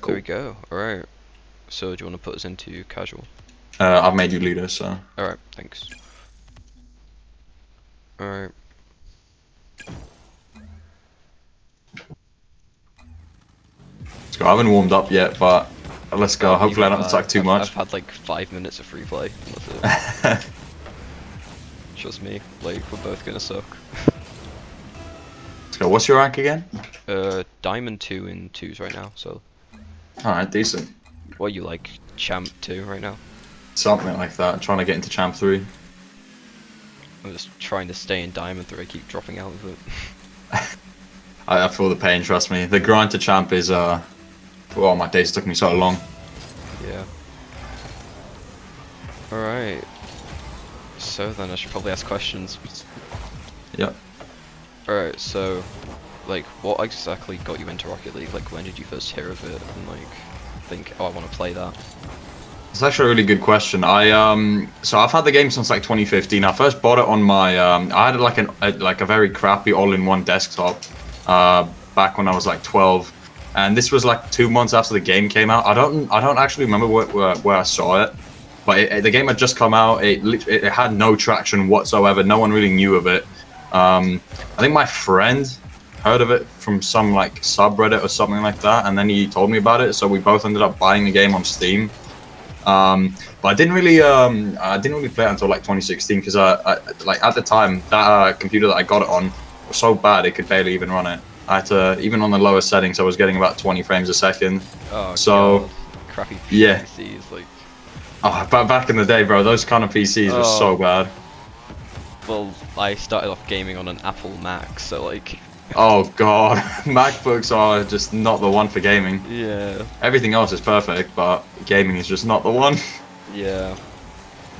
There we Cool. go. Alright. So do you want to put us into casual? I've made you leader, so. Alright, thanks. Alright. Let's go. I haven't warmed up yet, but let's go. Oh, Hopefully I neither don't have I. attack too I've much. had like 5 minutes of free play. That's it. Trust me, like, we're both gonna suck. Let's go. What's your rank again? Diamond 2 in 2s right now, so. Alright, decent. What are you like, champ 2 right now? Something like that. Trying to get into champ 3. I'm just trying to stay in diamond 3, I keep dropping out of it. I feel the pain, trust me. The grind to champ is, oh my days took me so long. Yeah. Alright. So then I should probably ask questions. Yep. Alright, so, like, what exactly got you into Rocket League? Like, when did you first hear of it and, like, think, oh, I want to play that? It's actually a really good question. So I've had the game since like 2015. I first bought it on my, I had like a very crappy all-in-one desktop, back when I was like 12, and this was like 2 months after the game came out. I don't actually remember where I saw it, but the game had just come out. It had no traction whatsoever. No one really knew of it. I think my friend heard of it from some like subreddit or something like that, and then he told me about it. So we both ended up buying the game on Steam. But I didn't really play it until like 2016 because like at the time that computer that I got it on was so bad it could barely even run it. I had to, even on the lowest settings, I was getting about 20 frames a second. Oh, So God. Crappy yeah, PCs, like, back in the day, bro, those kind of PCs were so oh, bad. well, I started off gaming on an Apple Mac, so, like, Oh god, MacBooks are just not the one for gaming. yeah, Everything else is perfect, but gaming is just not the one. yeah.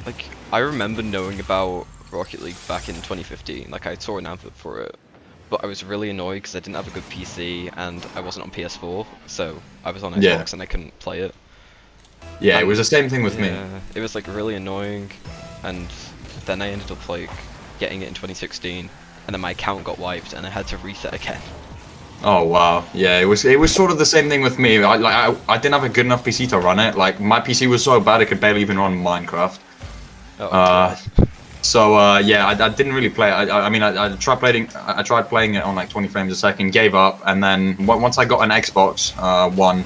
Like, I remember knowing about Rocket League back in 2015, like, I saw an advert for it, but I was really annoyed because I didn't have a good PC and I wasn't on PS4, so I was on Yeah, Xbox and I couldn't play it. yeah, it was And the same thing with me. yeah, it was like really annoying, and then I ended up like getting it in 2016, and then my account got wiped and I had to reset again. Oh wow, yeah, it was sort of the same thing with me. I didn't have a good enough PC to run it. Like my PC was so bad it could barely even run Minecraft. Oh Uh, god. so yeah, I didn't really play it. I mean, I tried playing it on like 20 frames a second, gave up, and then once I got an Xbox One,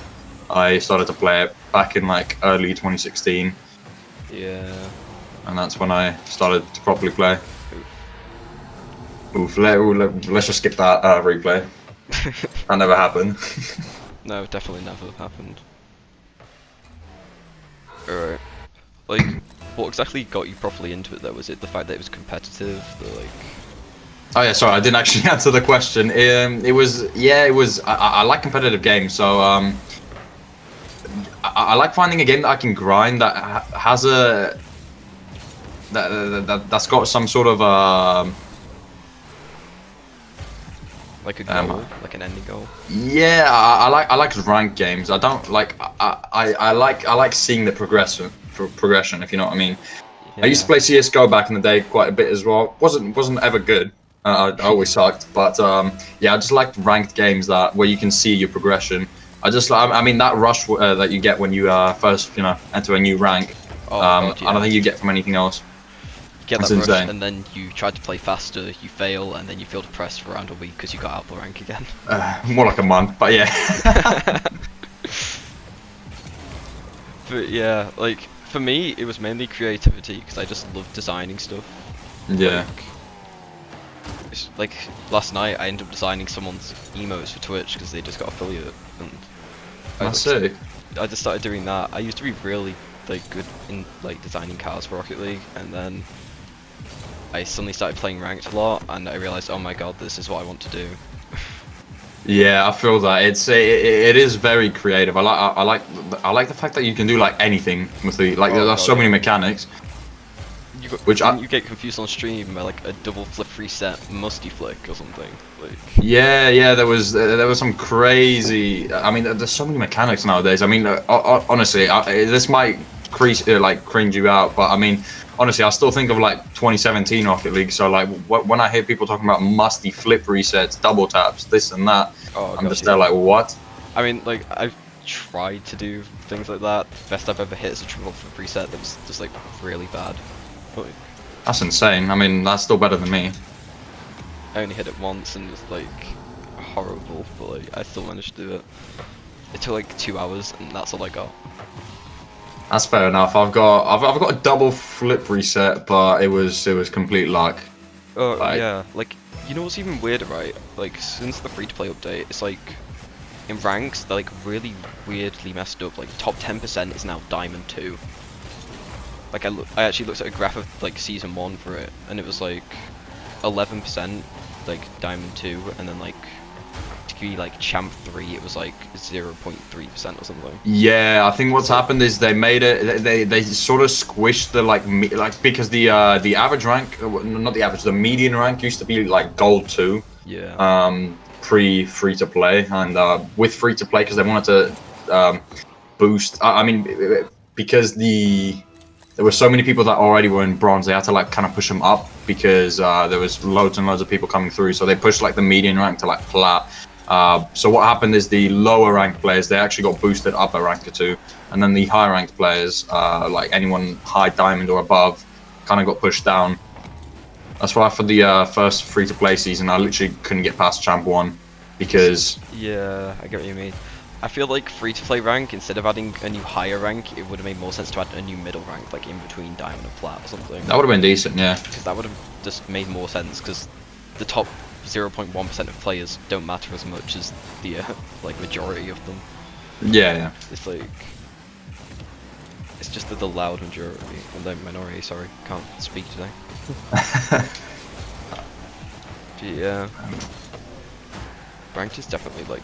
I started to play it back in like early 2016, Yeah. and that's when I started to properly play. Oof. Let's just skip that replay. That never happened. No, definitely never happened. Alright. Like, what exactly got you properly into it though? Was it the fact that it was competitive? The like. Oh yeah, sorry, I didn't actually answer the question. It was, yeah, it was. I like competitive games, so I like finding a game that I can grind that has that's got some sort of Like a goal, like an ending goal. yeah. I like ranked games. I don't like I like seeing the progression, if you know what I mean. I used to Yeah. play CS:GO back in the day quite a bit as well. Wasn't ever good. I always sucked, but yeah, I just liked ranked games that where you can see your progression. I mean that rush that you get when you first enter a new rank. Oh god, I don't yeah. think you get from anything else. You get It's that rush, insane. and then you try to play faster, you fail, and then you feel depressed for around a week because you got out of the rank again. More like a month, but yeah. But yeah, like for me, it was mainly creativity because I just love designing stuff. Yeah. Like last night, I ended up designing someone's emotes for Twitch because they just got affiliate, and That's like, sick. I just started doing that. I used to be really like good in like designing cars for Rocket League, and then I suddenly started playing ranked a lot, and I realized, oh my god, this is what I want to do. Yeah, I feel that it is very creative. I like the fact that you can do like anything with the like. Oh There's god, so many yeah. mechanics, which Didn't you get confused on stream by like a double flip reset musty flick or something? Like, yeah, there was some crazy. I mean, there's so many mechanics nowadays. I mean, honestly, this might cringe you out, but I mean, honestly, I still think of like 2017 Rocket League. So like, when I hear people talking about musty flip resets, double taps, this and that, oh I'm god, just there yeah. like, what? I mean, like tried to do things like that. The best I've ever hit is a triple flip reset that was just like really bad. But That's insane. I mean, that's still better than me. I only hit it once and it was like horrible, but like I still managed to do it. It took like 2 hours and that's all I got. That's fair enough. I've got a double flip reset, but it was complete luck. Oh Like, yeah, like you know what's even weirder, right? Like since the free-to-play update, it's like in ranks they're like really weirdly messed up. Like top 10% is now Diamond 2. Like I actually looked at a graph of like season 1 for it, and it was like 11% like Diamond 2, and then like to be like Champ 3, it was like 0.3% or something. yeah, I think what's So happened is they made it. They sort of squished the like because the average rank, not the average, the median rank used to be like gold 2. yeah, Pre free to play, and with free to play because they wanted to boost. I mean, because there were so many people that already were in bronze, they had to like kind of push them up because there was loads and loads of people coming through. So they pushed like the median rank to like plat. So what happened is the lower ranked players, they actually got boosted up a rank or two, and then the higher ranked players, like anyone high diamond or above, kind of got pushed down. That's why for the first free-to-play season, I literally couldn't get past Champ 1 because... yeah, I get what you mean. I feel like free-to-play rank, instead of adding a new higher rank, it would have made more sense to add a new middle rank, like in between Diamond and Plat or something. That would have been decent, yeah. Because that would have just made more sense, because the top 0.1% of players don't matter as much as the like majority of them. Yeah, yeah. It's like... It's just the loud majority, and the minority, sorry, can't speak today. Yeah. Ranked is definitely like...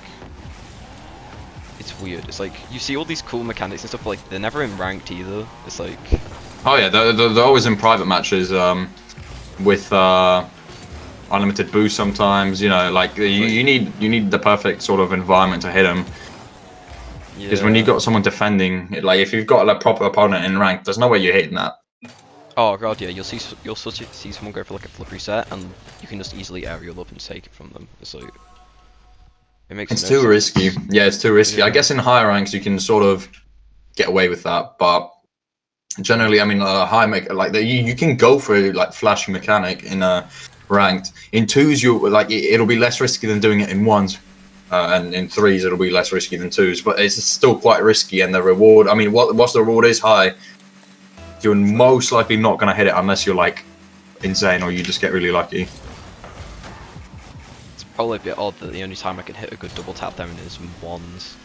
It's weird. It's like, you see all these cool mechanics and stuff, but like, they're never in ranked either. It's like... Oh yeah, they're always in private matches with unlimited boost sometimes, you know, like you need the perfect sort of environment to hit them. Because when you've got someone defending, like if you've got a proper opponent in rank, there's no way you're hitting that. Oh god, yeah, you'll see someone go for like a flip reset, and you can just easily aerial up and take it from them. It's like... It makes It's no too sense. risky. Yeah, it's too risky. Yeah. I guess in higher ranks you can sort of get away with that, but generally, I mean, you can go for like flashy mechanic in ranked. In twos, you like it'll be less risky than doing it in ones, and in threes it'll be less risky than twos. But it's still quite risky, and the reward. I mean, whilst the reward is high, you're most likely not going to hit it unless you're like insane or you just get really lucky. It's probably a bit odd that the only time I can hit a good double tap down is ones.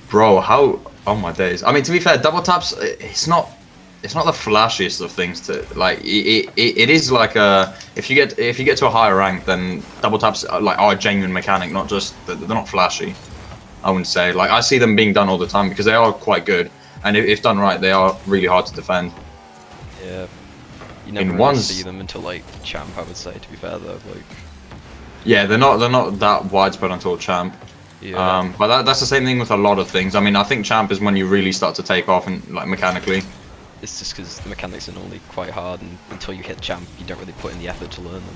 Bro, how? Oh my days! I mean, to be fair, double taps. It's not the flashiest of things to like. It is like a if you get to a higher rank, then double taps are a genuine mechanic, not just they're not flashy. I wouldn't say like I see them being done all the time because they are quite good, and if done right, they are really hard to defend. Yeah. You never really see them until like champ, I would say. To be fair though, like. Yeah, they're not that widespread until champ. Yeah. But that's the same thing with a lot of things. I mean, I think champ is when you really start to take off and like mechanically. It's just because the mechanics are normally quite hard, and until you hit champ, you don't really put in the effort to learn them.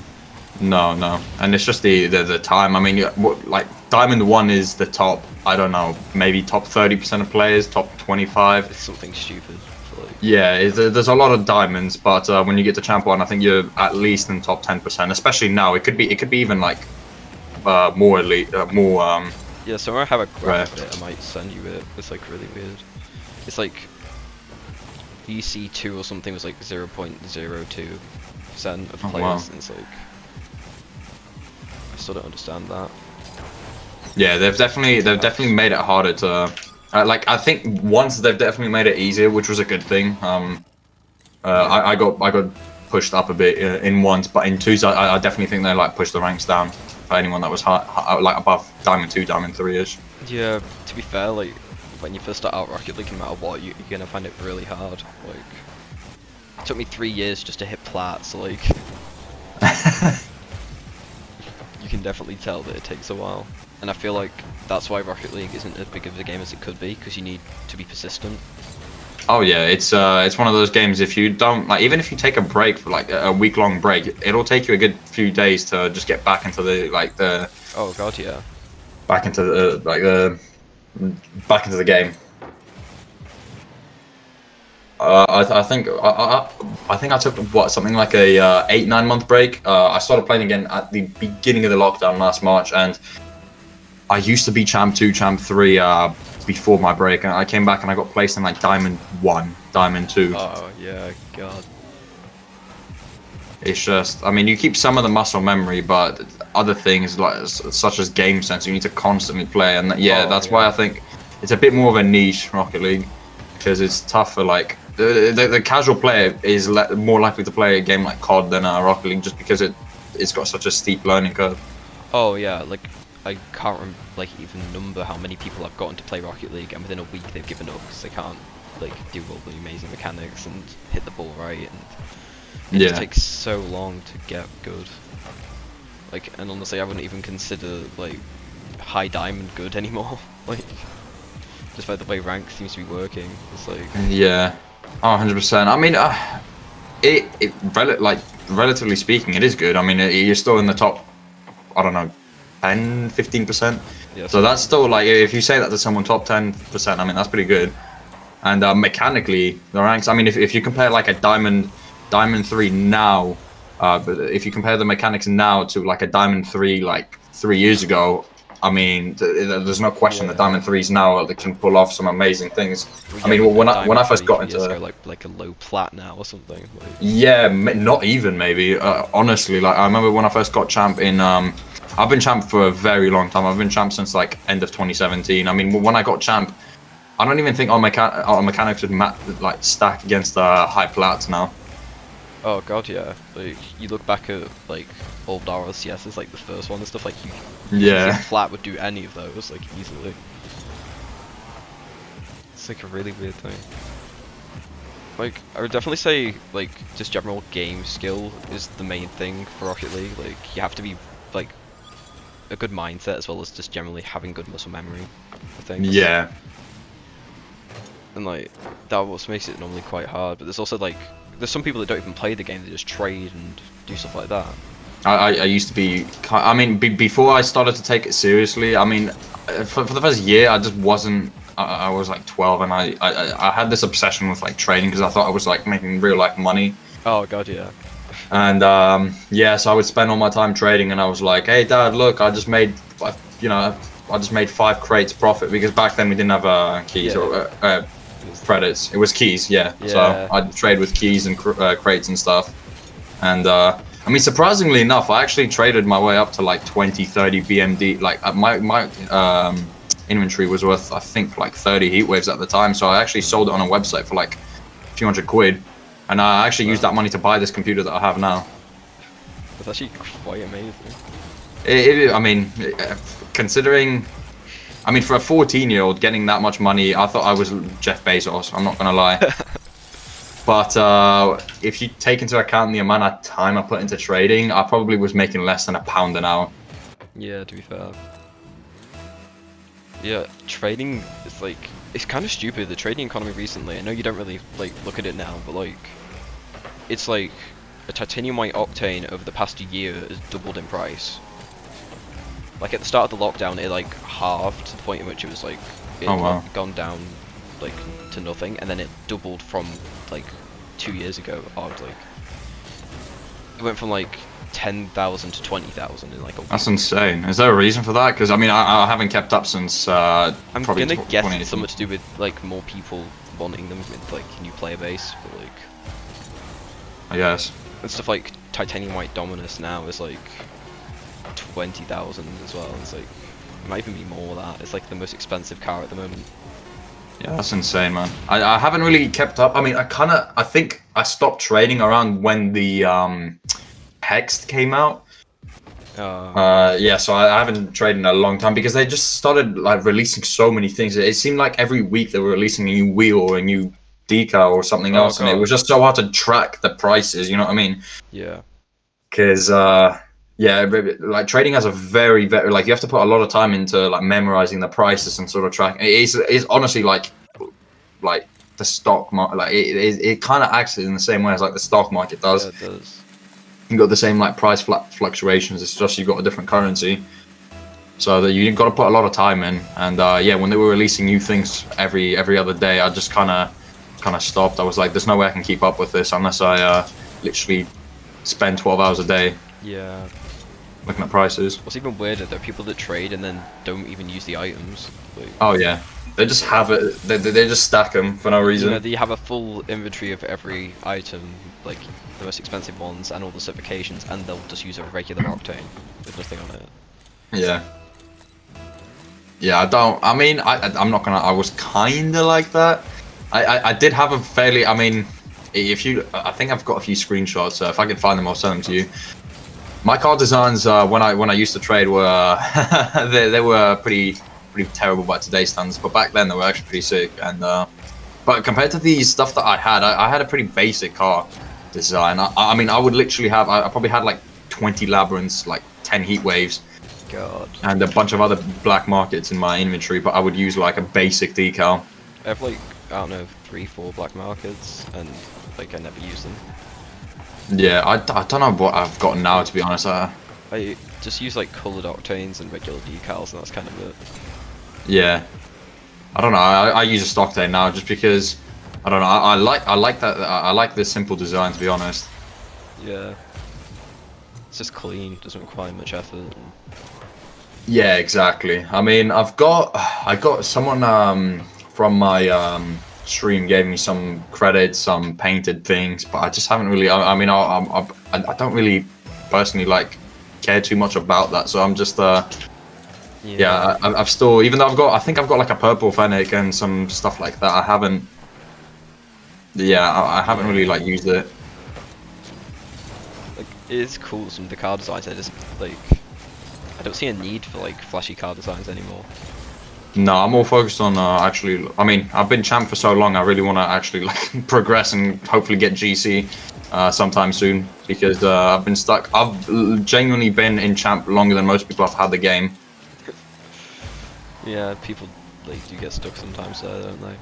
No, and it's just the time. I mean, like Diamond 1 is the top. I don't know, maybe top 30% of players, top 25. It's something stupid. Like... Yeah, there's a lot of diamonds, but when you get to champ 1, I think you're at least in top 10%. Especially now, it could be even like more elite, more. Yeah, so I have a graph of it. I might send you it. It's like really weird. It's like EC2 or something was like 0.02% of players. Wow. And it's like I still don't understand that. Yeah, they've definitely made it harder to. Like I think once they've definitely made it easier, which was a good thing. I got pushed up a bit in ones, but in twos, I definitely think they like pushed the ranks down for anyone that was high, like above Diamond 2, Diamond 3-ish. Yeah, to be fair, like when you first start out Rocket League, no matter what, you're gonna find it really hard. Like it took me 3 years just to hit plat, so like you can definitely tell that it takes a while. And I feel like that's why Rocket League isn't as big of a game as it could be, because you need to be persistent. Oh yeah, it's one of those games. If you don't like, even if you take a break for like a week-long break, it'll take you a good few days to just get back into the. Oh god, yeah. back into the back into the game. I think I took what something like a 8-9 month break. I started playing again at the beginning of the lockdown last March, and I used to be champ 2, champ 3 before my break, and I came back and I got placed in like Diamond 1, Diamond 2. Oh yeah, God. It's just, I mean, you keep some of the muscle memory, but other things like such as game sense, you need to constantly play, and yeah, that's why I think it's a bit more of a niche Rocket League, because it's tough for like the casual player is more likely to play a game like COD than Rocket League, just because it's got such a steep learning curve. Oh yeah, like I can't like even number how many people I've gotten to play Rocket League, and within a week they've given up because they can't like do all the amazing mechanics and hit the ball right, and it just takes so long to get good. Like, and honestly, I wouldn't even consider like high diamond good anymore. Like, just by the way rank seems to be working, it's like Yeah, 100%. I mean, relatively speaking, it is good. I mean, you're still in the top, I don't know, 10, 15%. yeah, So that's still like, if you say that to someone top 10%, I mean, that's pretty good. And mechanically, the ranks, I mean, if you compare like a Diamond 3 now, but if you compare the mechanics now to like a Diamond 3 like 3 years ago, I mean, there's no question that Diamond 3s now that can pull off some amazing things. I mean, when I first got into like a low plat now or something. Like. Yeah, not even maybe. Honestly, like I remember when I first got champ in. I've been champ for a very long time. I've been champ since like end of 2017. I mean, when I got champ, I don't even think our mechanics would like stack against high plats now. Oh god, yeah. Like you look back at like old RLCSs, like the first one and stuff. Like Yeah. flat would do any of those like easily. It's like a really weird thing. Like I would definitely say like just general game skill is the main thing for Rocket League. Like you have to be like a good mindset as well as just generally having good muscle memory, I think. Yeah. And like that what makes it normally quite hard. But there's also like there's some people that don't even play the game; they just trade and do stuff like that. I used to be. I mean, before I started to take it seriously. I mean, for the first year, I just wasn't. I was like 12, and I had this obsession with like trading because I thought I was like making real life money. Oh god, yeah. And yeah, so I would spend all my time trading, and I was like, "Hey, Dad, look, I just made, I just made 5 crates profit because back then we didn't have keys or credits. It was keys, yeah. So I'd trade with keys and crates and stuff. And I mean, surprisingly enough, I actually traded my way up to like 20, 30 BMD. Like my inventory was worth, I think, like 30 heat waves at the time. So I actually sold it on a website for like a few £100. And I actually used that money to buy this computer that I have now. That's actually quite amazing. I mean, considering, I mean, for a 14-year-old getting that much money, I thought I was Jeff Bezos. I'm not gonna lie. But if you take into account the amount of time I put into trading, I probably was making less than £1 an hour. Yeah, to be fair. Yeah, trading is like, it's kind of stupid, the trading economy recently. I know you don't really like look at it now, but like, it's like a titanium white octane over the past year has doubled in price. Like at the start of the lockdown, it like halved to the point in which it was like, it had gone down like to nothing, and then it doubled from like 2 years ago. Like, it went from like 10,000 to 20,000 in like a week. That's insane. Is there a reason for that? Because I mean, I haven't kept up since I'm gonna guess it's something to do with like more people wanting them with like new player base, but like I guess. And stuff like Titanium White Dominus now is like 20,000 as well. It's like it might even be more than that. It's like the most expensive car at the moment. Yeah, that's insane, man. I haven't really kept up. I mean, I think I stopped trading around when the Hex came out. Yeah, so I haven't traded in a long time because they just started like releasing so many things. It seemed like every week they were releasing a new wheel or a new decal or something else, and it was just so hard to track the prices. You know what I mean? Yeah. Because yeah, like trading has a very like you have to put a lot of time into like memorizing the prices and sort of tracking. It's honestly like the stock market. Like it kind of acts in the same way as like the stock market does. Yeah, it does. You got the same like price fluctuations. It's just you got a different currency. So that you got to put a lot of time in. And yeah, when they were releasing new things every other day, I just kind of stopped. I was like, there's no way I can keep up with this unless I literally spend 12 hours a day Yeah. looking at prices. What's even weirder, there are people that trade and then don't even use the items. Like, Oh yeah, they just have it. They just stack them for no you reason. know, they have a full inventory of every item, like the most expensive ones and all the certifications, and they'll just use a regular octane with nothing on it. Yeah. Yeah, I don't. I mean, I'm not gonna. I was kind of like that. I did have a fairly. I mean, if you, I think I've got a few screenshots. So if I can find them, I'll send them to you. My card designs when I used to trade were they were pretty terrible by today's standards, but back then they were actually pretty sick. And but compared to the stuff that I had a pretty basic car design. I mean, I would literally have. I probably had like 20 labyrinths, like 10 heat waves. God. And a bunch of other black markets in my inventory, but I would use like a basic decal. I have like, I don't know, 3-4 black markets, and like I never use them. Yeah, I don't know what I've got now, to be honest. I just use like coloured octanes and regular decals, and that's kind of it. Yeah, I don't know. I use a stock day now just because I don't know. I like that. I like this simple design, to be honest. Yeah. It's just clean, doesn't require much effort. And... Yeah, exactly. I mean, I got someone from my stream gave me some credits, some painted things, but I just haven't really. I mean, I don't really personally like care too much about that, so I'm just yeah. I've still, even though I think I've got like a purple fennec and some stuff like that. I haven't. Yeah, I haven't really like used it. Like, it is cool, some of the card designs, I just like, I don't see a need for like flashy card designs anymore. No, I'm more focused on actually. I mean, I've been champ for so long. I really want to actually like progress and hopefully get GC sometime soon because I've been stuck. I've genuinely been in champ longer than most people have had the game. Yeah, people like do get stuck sometimes there, don't they?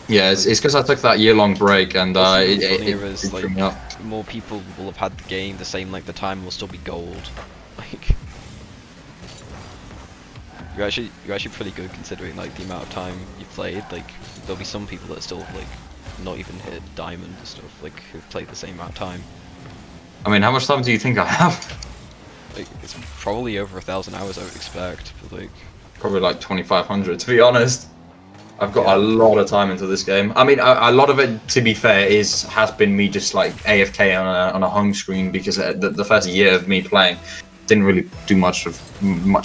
Yeah, it's because I took that year-long break and is it like threw me up. more people will have had the game the same length of time, will still be gold. Like, you're actually pretty good considering like the amount of time you've played. Like, there'll be some people that still like not even hit diamond and stuff, like who've played the same amount of time. I mean, how much time do you think I have? Like, it's probably over 1,000 hours, I would expect. But like, Probably like 2,500 to be honest. I've got yeah. a lot of time into this game. I mean, a lot of it, to be fair, has been me just like AFK on a home screen because the first year of me playing didn't really do much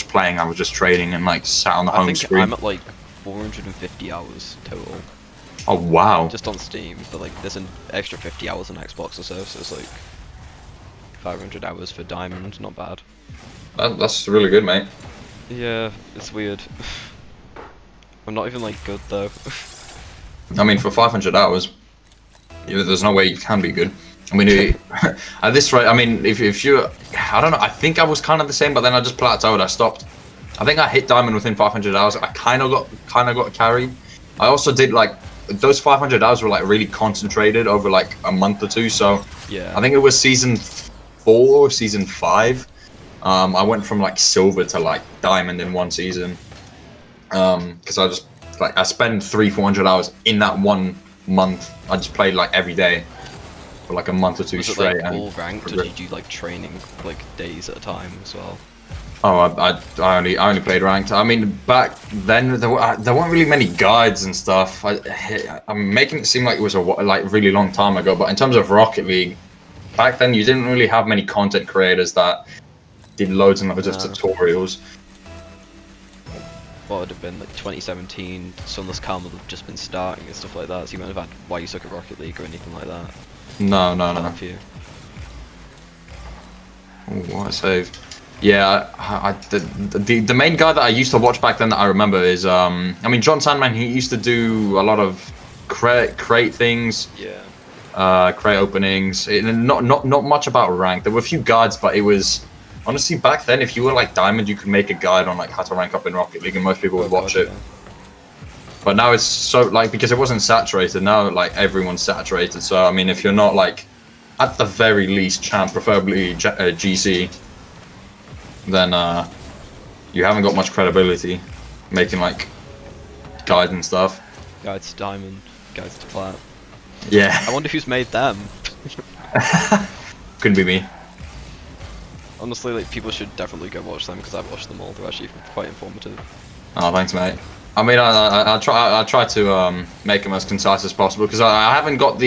playing. I was just trading and like sat on the home screen. I'm at like 450 hours total. Oh wow! Just on Steam, but like there's an extra 50 hours on Xbox or so, so it's like 500 hours for diamond, not bad. That's really good, mate. Yeah, it's weird. I'm not even like good though. I mean, for 500 hours, there's no way you can be good. I mean, at this rate, I mean, if you, I don't know. I think I was kind of the same, but then I just plateaued. I stopped. I think I hit diamond within 500 hours. I kind of got carried. I also did like those 500 hours were like really concentrated over like a month or two. So Yeah. I think it was season 4, season 5. I went from like silver to like diamond in one season. Because I just like I spent 300-400 hours in that 1 month. I just played like every day for like a month or two Was it straight. like all ranked, or did you do like training like days at a time as well? Oh, I only played ranked. I mean, back then there weren't really many guides and stuff. I'm making it seem like it was a like really long time ago, but in terms of Rocket League, back then you didn't really have many content creators that did loads and loads of tutorials. What would have been like 2017, Sunless Calm would have just been starting and stuff like that, so you might have had Why You Suck at Rocket League or anything like that. No. Ooh, what a save. Yeah, the main guy that I used to watch back then that I remember is I mean John Sandman. He used to do a lot of crate things. Yeah. Crate openings. Not much about rank. There were a few guides, but it was honestly back then. If you were like diamond, you could make a guide on like how to rank up in Rocket League, and most people would watch it. Yeah. But now it's so like because it wasn't saturated. Now like everyone's saturated. So I mean, if you're not like at the very least champ, preferably GC, then you haven't got much credibility making like guides and stuff. Guides to Diamond, Guides to Plat. Yeah. I wonder who's made them. Couldn't be me. Honestly, like people should definitely go watch them because I've watched them all. They're actually quite informative. Oh, thanks, mate. I mean, I try to make them as concise as possible because I haven't got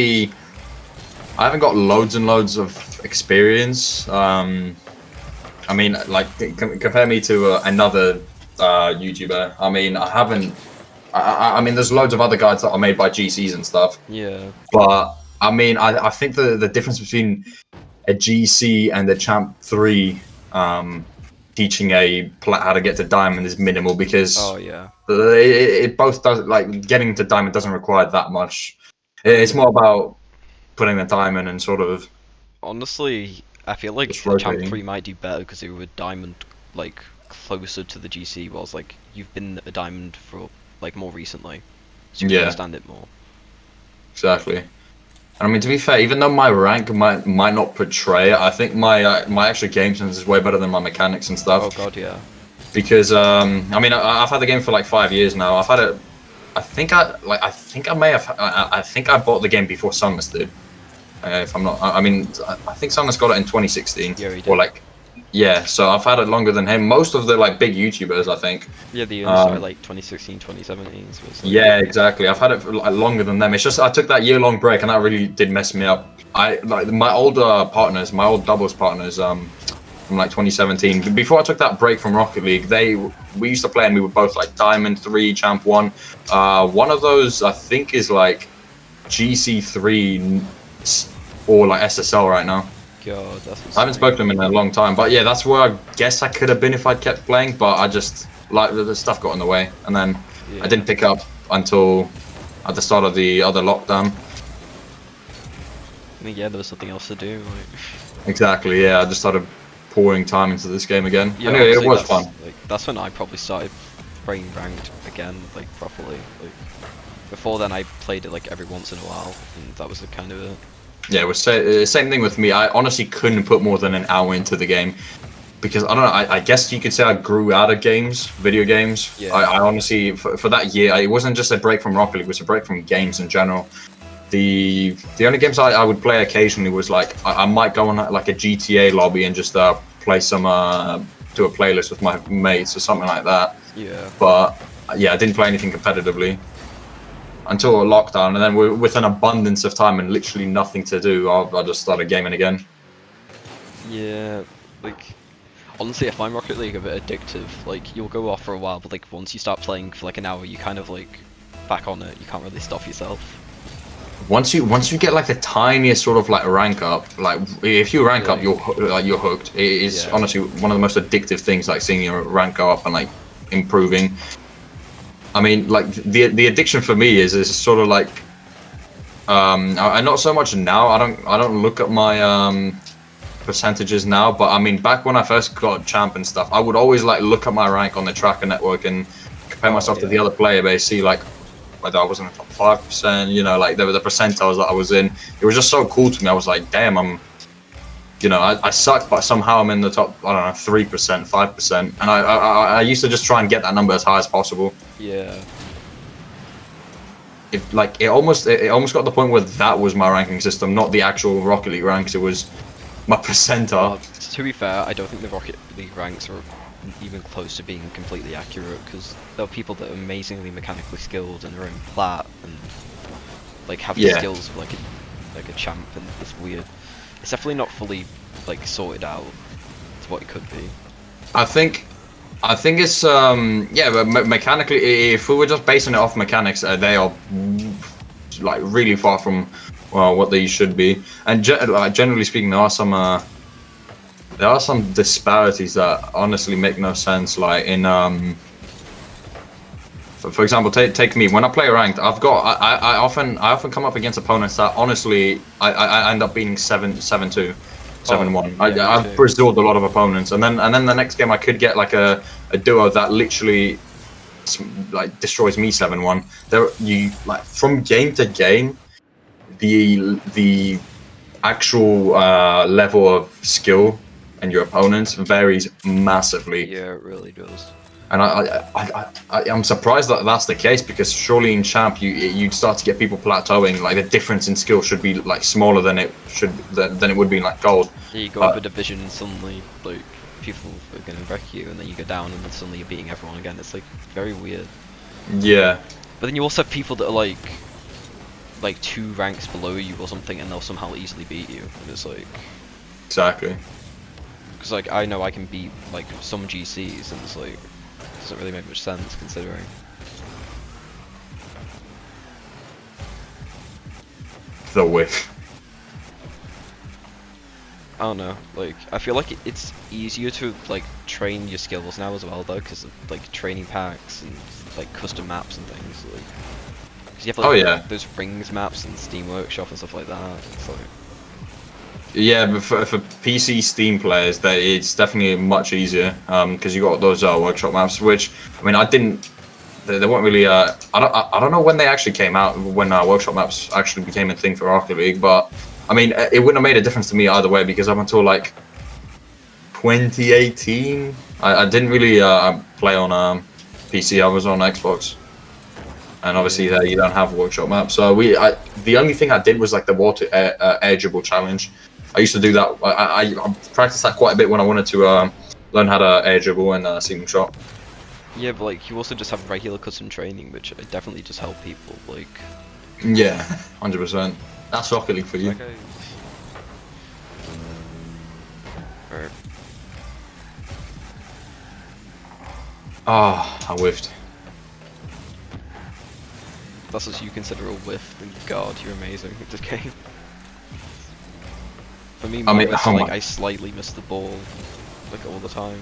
loads and loads of experience. I mean, like compare me to another YouTuber. I mean, I haven't. I mean, there's loads of other guides that are made by GCs and stuff. Yeah. But I mean, I think the difference between a GC and a Champ 3 teaching a plat how to get to Diamond is minimal because Oh yeah. it both does, like, getting to Diamond doesn't require that much. It's more about putting the time in and sort of Honestly, I feel like just the Champ rotating. 3 might do better because they were Diamond like closer to the GC, whilst like you've been a Diamond for like more recently, so you can Yeah, understand it more. exactly. And I mean, to be fair, even though my rank might not portray it, I think my actual game sense is way better than my mechanics and stuff. Oh god, yeah. Because I mean, I've had the game for like 5 years now. I've had it. I think I may have. I think I bought the game before Sunless did. If I'm not, I mean, I think Sunless got it in 2016. Yeah, he did. Or like, yeah. So I've had it longer than him. Most of the like big YouTubers, I think. Yeah, the only started like 2016, 2017. So it's like, Yeah, exactly. I've had it for like, longer than them. It's just I took that year-long break, and that really did mess me up. I like my older partners, my old doubles partners, from like 2017. Before I took that break from Rocket League, we used to play, and we were both like Diamond 3, Champ 1. One of those I think is like GC3 or like SSL right now. God, that's I haven't spoken to him in a long time, but yeah, that's where I guess I could have been if I'd kept playing, but I just like the stuff got in the way, and then Yeah. I didn't pick up until at the start of the other lockdown. I mean, yeah, there was something else to do. Like, Exactly, yeah, I just started pouring time into this game again. yeah, Anyway, it honestly, was that's, fun. Like, that's when I probably started playing ranked again, like properly. Like, before then, I played it like every once in a while, and that was the kind of it. Yeah, it was same thing with me. I honestly couldn't put more than an hour into the game because I don't know. I guess you could say I grew out of games, video games. Yeah. I honestly, for that year, it wasn't just a break from Rocket League; it was a break from games in general. The only games I would play occasionally was like I might go on like a GTA lobby and just play some do a playlist with my mates or something like that. Yeah. But yeah, I didn't play anything competitively until lockdown, and then with an abundance of time and literally nothing to do, I just started gaming again. Yeah, like honestly, I find Rocket League a bit addictive. Like you'll go off for a while, but like once you start playing for like an hour, you kind of like back on it. You can't really stop yourself. Once you get like the tiniest sort of like rank up, like if you rank up, Really? you're hooked. It's Yeah. honestly one of the most addictive things, like seeing your rank go up and like improving. I mean, like the addiction for me is sort of like I not so much now. I don't look at my percentages now, but I mean back when I first got champ and stuff, I would always like look at my rank on the tracker network and compare myself to the yeah. other player base, see like whether I was in the top 5%, you know, like there were the percentiles that I was in. It was just so cool to me. I was like, damn, I suck, but somehow I'm in the top, I don't know, 3%, 5%, and I used to just try and get that number as high as possible. Yeah. It almost got to the point where that was my ranking system, not the actual Rocket League ranks. It was my percentile. To be fair, I don't think the Rocket League ranks are even close to being completely accurate because there are people that are amazingly mechanically skilled and are in plat and like have the Yeah. skills of like a champ, and it's weird. It's definitely not fully like sorted out to what it could be. I think it's yeah, but mechanically, if we were just basing it off mechanics, they are like really far from what they should be. And like, generally speaking, there are some disparities that honestly make no sense. Like in for example, take me when I play ranked. I often come up against opponents that honestly I end up beating 7-2. 7-1. yeah, I've braziled a lot of opponents, and then the next game I could get like a duo that literally like destroys me 7-1. You like from game to game, the actual level of skill and your opponents varies massively. Yeah, it really does. And I'm surprised that that's the case, because surely in champ you'd start to get people plateauing. Like the difference in skill should be like smaller than it would be in like gold. Yeah, you go up a But division and suddenly, like, people are gonna wreck you, and then you go down, and then suddenly you're beating everyone again. It's like very weird. yeah, But then you also have people that are like 2 ranks below you or something, and they'll somehow easily beat you. And it's like, exactly. because like I know I can beat like some GCs, and it's like doesn't really make much sense considering. The whiff. I don't know, like, I feel like it's easier to, like, train your skills now as well, though, because of, like, training packs and, like, custom maps and things, like, because you have, like, Oh yeah. those rings maps and Steam Workshop and stuff like that, it's like, Yeah, but for PC Steam players, it's definitely much easier, because you got those workshop maps, which I mean, they weren't really. I don't know when they actually came out, when workshop maps actually became a thing for Rocket League, but I mean, it wouldn't have made a difference to me either way, because up until like 2018, I didn't really play on PC. I was on Xbox. And obviously there you don't have workshop maps. So the only thing I did was like the water air dribble challenge. I used to do that. I practiced that quite a bit when I wanted to learn how to air dribble and single shot. yeah, but, like, you also just have regular custom training, which definitely just help people, like, Yeah, 100%. That's Rocket League for you. like or, Ah, I whiffed. that's what you consider a whiff, then god, you're amazing at this game. For me, I mean, it's oh like my- I slightly miss the ball, like, all the time.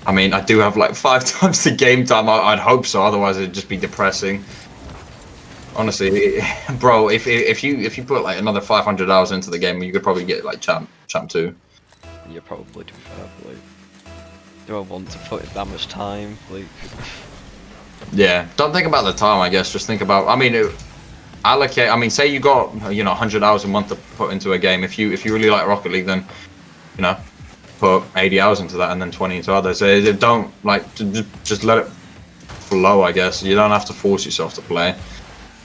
I mean, I do have like 5 times the game time. I'd hope so. Otherwise, it'd just be depressing. Honestly, bro, if you put like another 500 hours into the game, you could probably get like champ 2. Yeah, probably, to be fair, but, like, do I want to put in that much time? Like, Yeah, don't think about the time. I guess just think about. I mean, allocate. I mean, say you got 100 hours a month to put into a game. If you really like Rocket League, then you know put 80 hours into that and then 20 into others. Don't like just let it flow. I guess you don't have to force yourself to play.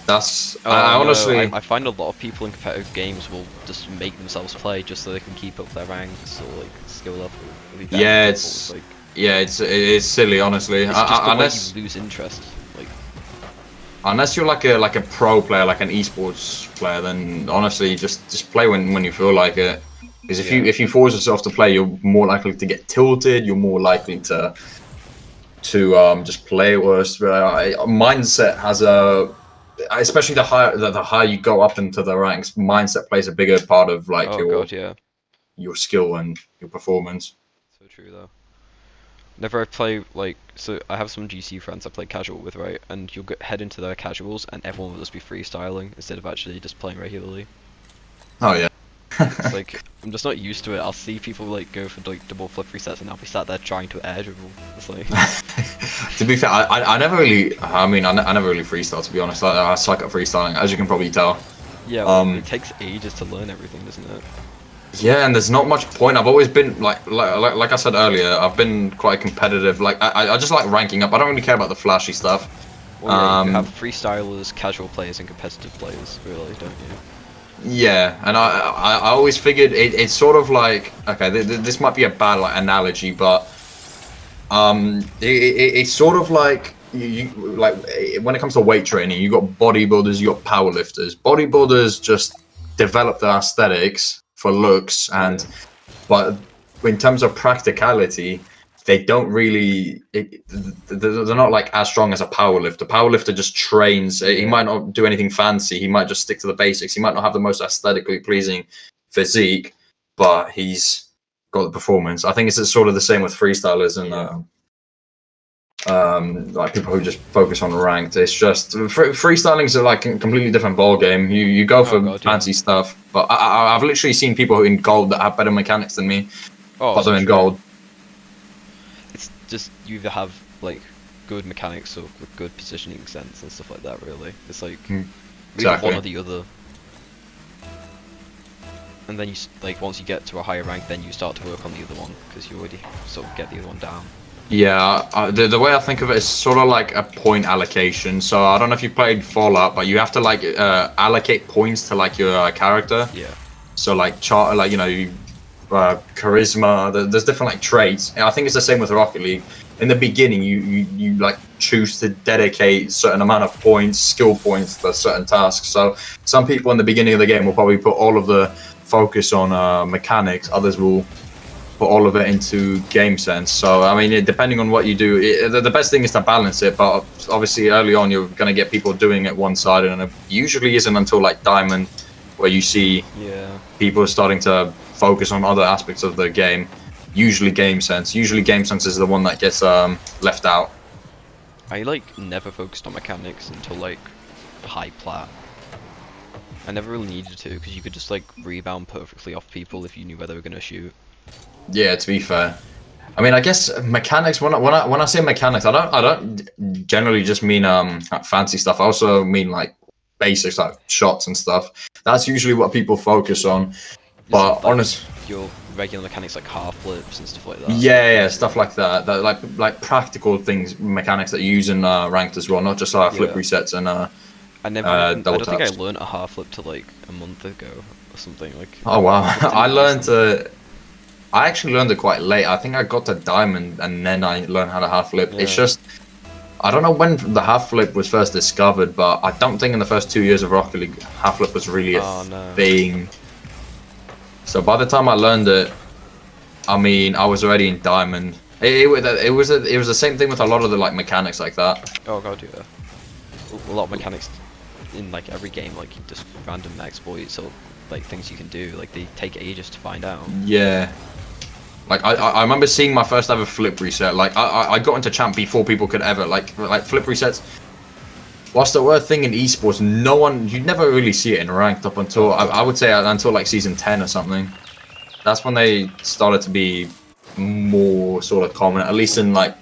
That's I no, honestly. I find a lot of people in competitive games will just make themselves play just so they can keep up their ranks or, like, skill level. Or be better Yeah, than it's people. Like, yeah, it's silly. Honestly, it's just the way unless you lose interest. Like, unless you're like a pro player, like an esports player, then honestly, just play when you feel like it. Because yeah. if you force yourself to play, you're more likely to get tilted. You're more likely to just play worse. Mindset has a, especially the higher you go up into the ranks, mindset plays a bigger part of like Oh god, yeah. your skill and your performance. So true though. Whenever I play, like, so I have some GC friends I play casual with, right? And you'll head into their casuals and everyone will just be freestyling instead of actually just playing regularly. Oh yeah. It's like, I'm just not used to it. I'll see people, like, go for, like, double flip resets and I'll be sat there trying to air dribble. It's like, To be fair, I never really. I mean, I never really freestyle. To be honest, I suck at freestyling, as you can probably tell. yeah, well, it takes ages to learn everything, doesn't it? Yeah, and there's not much point. I've always been like I said earlier. I've been quite competitive. Like I just like ranking up. I don't really care about the flashy stuff. Well, yeah, you have freestylers, casual players, and competitive players, really, don't you? Yeah, and I always figured it's sort of like, okay, this might be a bad like analogy, but it's sort of like you like when it comes to weight training, you got bodybuilders, you got powerlifters. Bodybuilders just develop their aesthetics for looks, and but in terms of practicality, they don't really. They're not like as strong as a powerlifter. Powerlifter just trains. He Yeah. might not do anything fancy. He might just stick to the basics. He might not have the most aesthetically pleasing physique, but he's got the performance. I think it's sort of the same with freestylers and like people who just focus on ranked. It's just freestyling is like a completely different ball game. You go for God, yeah. fancy stuff, but I've literally seen people in gold that have better mechanics than me, Oh, but so they're in true. gold. It's just you either have, like, good mechanics or good positioning sense and stuff like that, really. It's like, either Exactly. one or the other. And then like once you get to a higher rank, then you start to work on the other one because you already sort of get the other one down. Yeah, the way I think of it is sort of like a point allocation. So I don't know if you played Fallout, but you have to like allocate points to like your character. Yeah. So like chart, like charisma. There's different like traits. And I think it's the same with Rocket League. In the beginning, you like choose to dedicate certain amount of points, skill points to certain tasks. So some people in the beginning of the game will probably put all of the focus on mechanics. Others will put all of it into game sense. So I mean, depending on what you do, the best thing is to balance it. But obviously, early on, you're gonna get people doing it one-sided, and it usually isn't until like Diamond where you see people starting to focus on other aspects of the game. Usually game sense. Usually game sense is the one that gets left out. I like never focused on mechanics until like high plat. I never really needed to because you could just like rebound perfectly off people if you knew where they were gonna shoot. Yeah, to be fair. I mean, I guess mechanics. When I say mechanics, I don't generally just mean like fancy stuff. I also mean like basics, like shots and stuff. That's usually what people focus on. But like honest, your regular mechanics like half flips and stuff like that. yeah, stuff like that. That like practical things, mechanics that you use in ranked as well, not just flip resets and I double don't think I taps. learned a half flip till like a month ago or something. Like. Oh wow, I actually learned it quite late. I think I got to Diamond and then I learned how to half flip. Yeah. It's just I don't know when the half flip was first discovered, but I don't think in the first 2 years of Rocket League half flip was really a thing. So by the time I learned it, I mean I was already in Diamond. It was the same thing with a lot of the like mechanics like that. Oh god, yeah. A lot of mechanics in like every game, like just random exploits or like things you can do. Like they take ages to find out. Yeah. Like I remember seeing my first ever flip reset. Like I got into champ before people could ever like flip resets. Whilst there were a thing in esports, you'd never really see it in ranked up until I would say until like season 10 or something. That's when they started to be more sort of common, at least in like.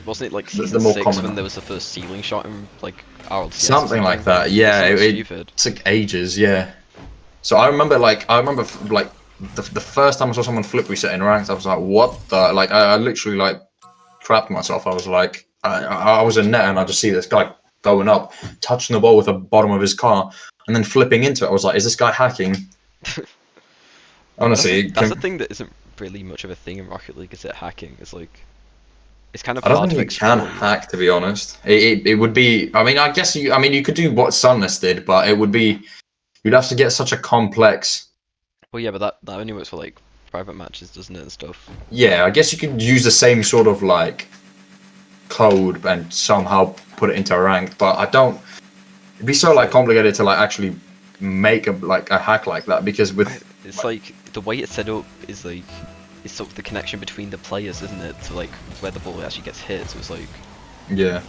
Wasn't it like season 6 when there was the first ceiling shot in like RLCS? Something like that. Yeah, it took ages. Yeah. So I remember like the first time I saw someone flip reset in ranked, I was like, what the? Like I literally like crapped myself. I was like, I was in net and I just see this guy going up, touching the ball with the bottom of his car, and then flipping into it. I was like, is this guy hacking? Honestly, that's the thing that isn't really much of a thing in Rocket League. Is it hacking? It's like it's kind of. I don't think you can hack, to be honest. It would be. I mean, I guess you. I mean, you could do what Sunless did, but it would be. You'd have to get such a complex. Well, yeah, but that only works for like private matches, doesn't it, and stuff? Yeah, I guess you could use the same sort of like code and somehow put it into a rank, but I don't. It'd be so like complicated to like actually make a hack like that because with. It's like the way it's set up is like it's sort of the connection between the players, isn't it? To like where the ball actually gets hit. So it's like. Yeah.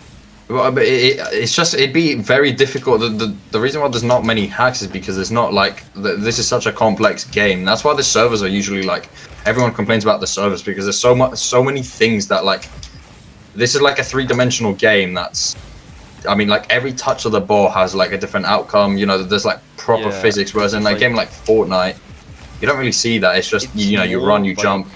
Well, but it's just it'd be very difficult. The reason why there's not many hacks is because it's not like this is such a complex game. That's why the servers are usually like everyone complains about the servers because there's so many things that like this is like a three-dimensional game. That's I mean like every touch of the ball has like a different outcome. You know, there's like proper physics. Whereas in like a game like Fortnite, you don't really see that. It's just you know you run, you jump.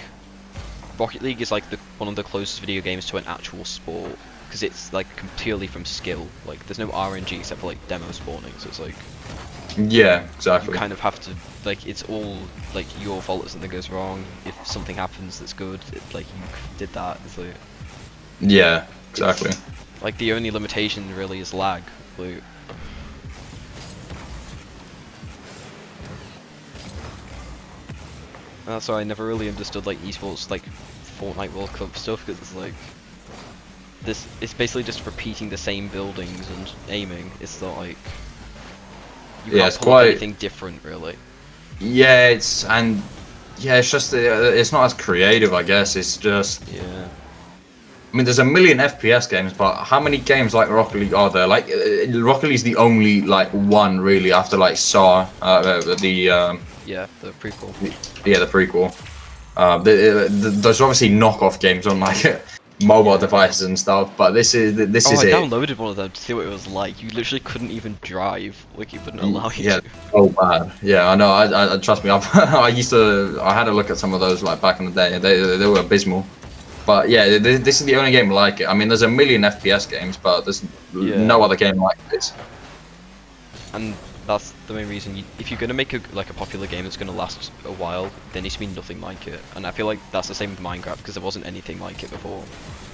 Rocket League is like one of the closest video games to an actual sport. Because it's like purely from skill, like there's no RNG except for like demo spawning, so it's like yeah, exactly. You kind of have to like it's all like your fault if something goes wrong. If something happens that's good, like you did that. It's like yeah, exactly. Like the only limitation really is lag. Like, that's why I never really understood like esports like Fortnite World Cup stuff because it's like. It's basically just repeating the same buildings and aiming. It's not like you can't it's quite anything different, really. Yeah, it's just it's not as creative, I guess. It's just I mean, there's a million FPS games, but how many games like Rocket League are there? Like Rocket League's the only like one really after like SAR, the prequel. Yeah, the prequel. There's obviously knockoff games on like mobile Yeah. devices and stuff. But this Oh, is I it. downloaded one of them to see what it was like. You literally couldn't even drive. Like, it wouldn't allow you Yeah, to. so bad. Yeah, I know. I trust me. I had a look at some of those like back in the day. They were abysmal. But yeah, this is the only game like it. I mean, there's a million FPS games, but there's no Yeah. other game like this. And that's the main reason. If you're gonna make like a popular game that's gonna last a while, there needs to be nothing like it. And I feel like that's the same with Minecraft because there wasn't anything like it before.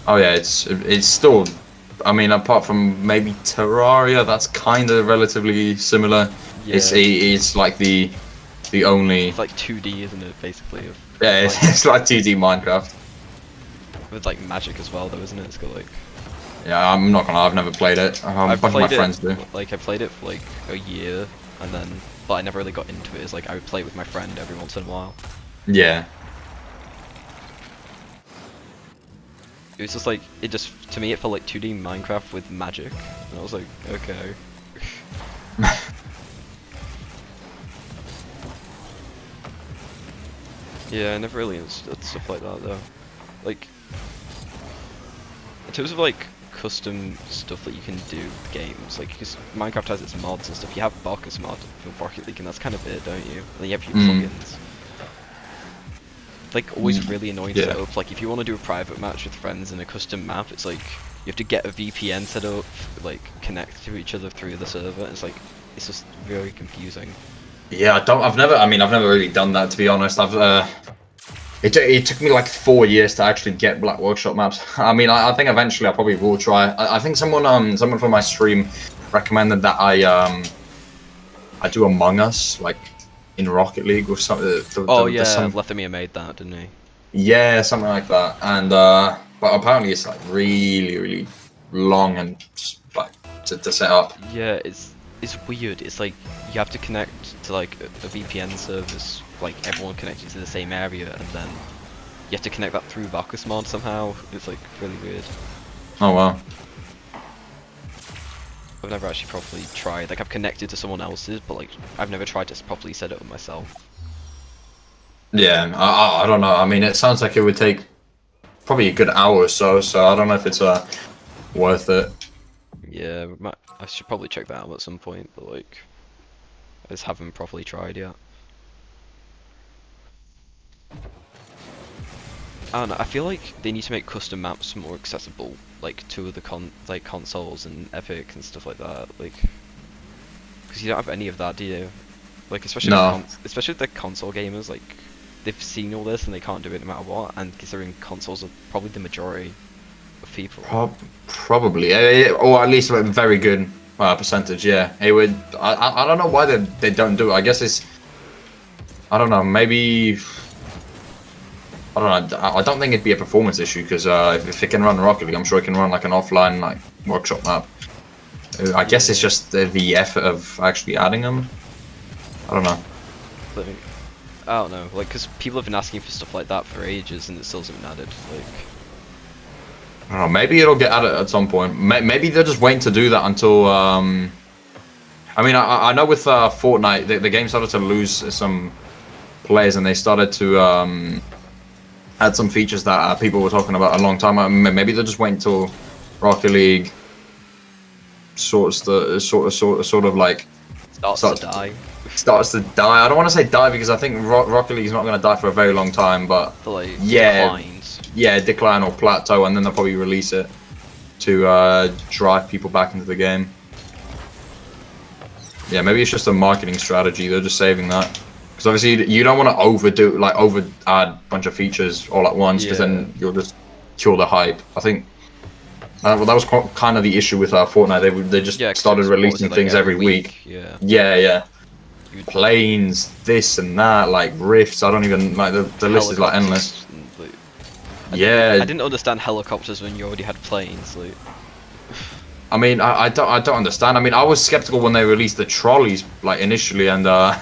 Oh yeah, it's still. I mean, apart from maybe Terraria, that's kind of relatively similar. Yeah. It's like the only. It's like 2D, isn't it? Basically, of Yeah, Minecraft it's like 2D Minecraft. with like magic as well, though, isn't it? It's got like Yeah, I'm not gonna lie, I've never played it. A I've bunch of my played it. friends do. Like I played it for like a year, and then but I never really got into it. It's like I would play it with my friend every once in a while. Yeah. It was just like it just to me it felt like 2D Minecraft with magic, and I was like, okay. Yeah, I never really understood stuff like that though. Like in terms of like custom stuff that you can do with games, like because Minecraft has its mods and stuff. You have Bacchus mod for Rocket League, and that's kind of it, don't you? And then you have your plugins. Like always really annoying to Yeah. set up. Like if you want to do a private match with friends in a custom map, it's like you have to get a VPN set up, like connect to each other through the server. It's just very confusing. Yeah, I've never. I mean, I've never really done that, to be honest. It took me like 4 years to actually get Black Workshop maps. I mean, I think eventually I probably will try. I think someone from my stream recommended that I do Among Us like in Rocket League or something. Oh yeah, Lethemir made that, didn't he? Yeah, something like that. And but apparently it's like really long and just like to set up. Yeah, it's weird. It's like you have to connect to like a VPN service, like everyone connected to the same area, and then you have to connect that through Bacchus mod somehow. It's like really weird. Oh wow. I've never actually properly tried. Like I've connected to someone else's, but like I've never tried to properly set it up myself. Yeah, I don't know. I mean, it sounds like it would take probably a good hour or so. So I don't know if it's worth it. Yeah, I should probably check that out at some point, but like I just haven't properly tried yet. I don't know. I feel like they need to make custom maps more accessible, like to the consoles and Epic and stuff like that. Like, because you don't have any of that, do you? Like, especially No. especially with the console gamers, like they've seen all this and they can't do it no matter what. And considering consoles are probably the majority of people. Probably, or at least a very good percentage. Yeah, it would. I don't know why they don't do it. I guess it's. I don't know. Maybe. I don't know. I don't think it'd be a performance issue because if it can run Rocket League, I'm sure it can run like an offline like workshop map. I guess it's Yeah. just the effort of actually adding them. I don't know. Like, I don't know, like, because people have been asking for stuff like that for ages and it still hasn't been added. Like, I don't know. Maybe it'll get added at some point. Maybe they're just waiting to do that until. I mean, I know with Fortnite, the game started to lose some players and they started to add some features that people were talking about a long time. Maybe they're just waiting until Rocket League sort of like starts starts to die. starts to die. I don't want to say die because I think Rocket League is not going to die for a very long time, but The like yeah, declines. yeah, decline or plateau, and then they'll probably release it to drive people back into the game. Yeah, maybe it's just a marketing strategy. They're just saving that because obviously you don't want to over add a bunch of features all at once because Yeah. then you'll just kill the hype. I think well, that was kind of the issue with Fortnite. They just Yeah, 'cause started what was releasing it, like, things every week. Yeah. Yeah. You'd- Planes, this and that, like rifts. I don't even like the list is like endless. helicopters and, like, Yeah, I didn't understand helicopters when you already had planes. Like, I mean, I don't understand. I mean, I was skeptical when they released the trolleys like initially, and oh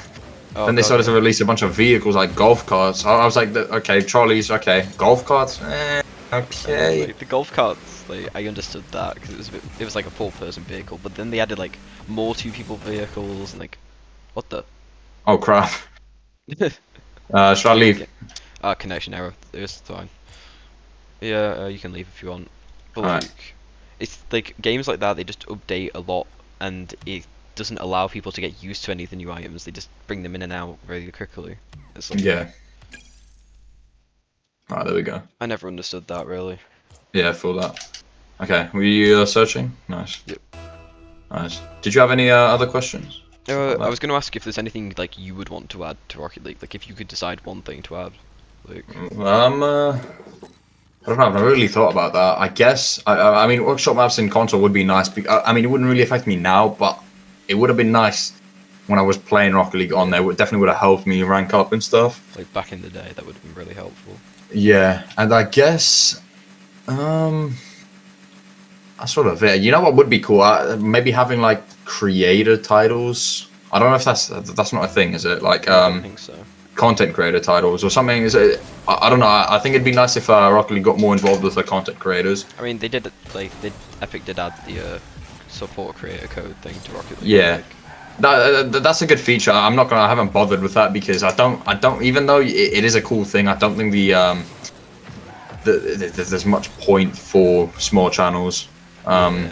then they god, started to yeah. release a bunch of vehicles like golf carts. I was like, okay, trolleys, okay, golf carts, okay. Like, the golf carts, like I understood that because it was like a four-person vehicle, but then they added like more two-people vehicles and like, what the? Oh crap. Should I leave? Connection error. It's fine. Yeah, you can leave if you want. But Alright. like, it's like games like that, they just update a lot, and it doesn't allow people to get used to any of the new items. They just bring them in and out really quickly. It's like, Yeah. Alright, there we go. I never understood that really. Yeah, for that. Okay, were you searching? Nice. Yep. Nice. Did you have any other questions? Stuff like I that. was going to ask if there's anything like you would want to add to Rocket League, like if you could decide one thing to add. Like, I don't know. I've never really thought about that. I guess. I mean, workshop maps in console would be nice. I mean, it wouldn't really affect me now, but it would have been nice when I was playing Rocket League on there. It definitely would have helped me rank up and stuff. like back in the day, that would have been really helpful. Yeah, and I guess that's sort of it. You know what would be cool? Maybe having like creator titles. I don't know if that's not a thing, is it? Like I don't think so. content creator titles or something. Is it? I don't know. I think it'd be nice if Rocket League got more involved with the content creators. I mean, they did like Epic did add the support creator code thing to Rocket League. Yeah. Like, That's a good feature. I haven't bothered with that because I don't even though it is a cool thing. I don't think there's much point for small channels. yeah,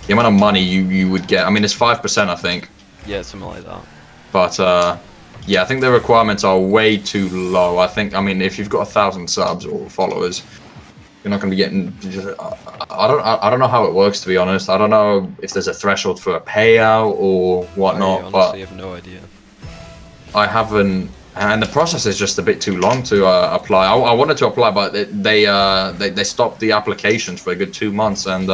The amount of money you would get. I mean, it's 5%, I think. yeah, something like that. But yeah, I think the requirements are way too low. I mean, if you've got 1,000 subs or followers, you're not going to be getting. I don't know how it works, to be honest. I don't know if there's a threshold for a payout or whatnot. I But honestly have no idea. I haven't, and the process is just a bit too long to apply. I wanted to apply, but they stopped the applications for a good 2 months, and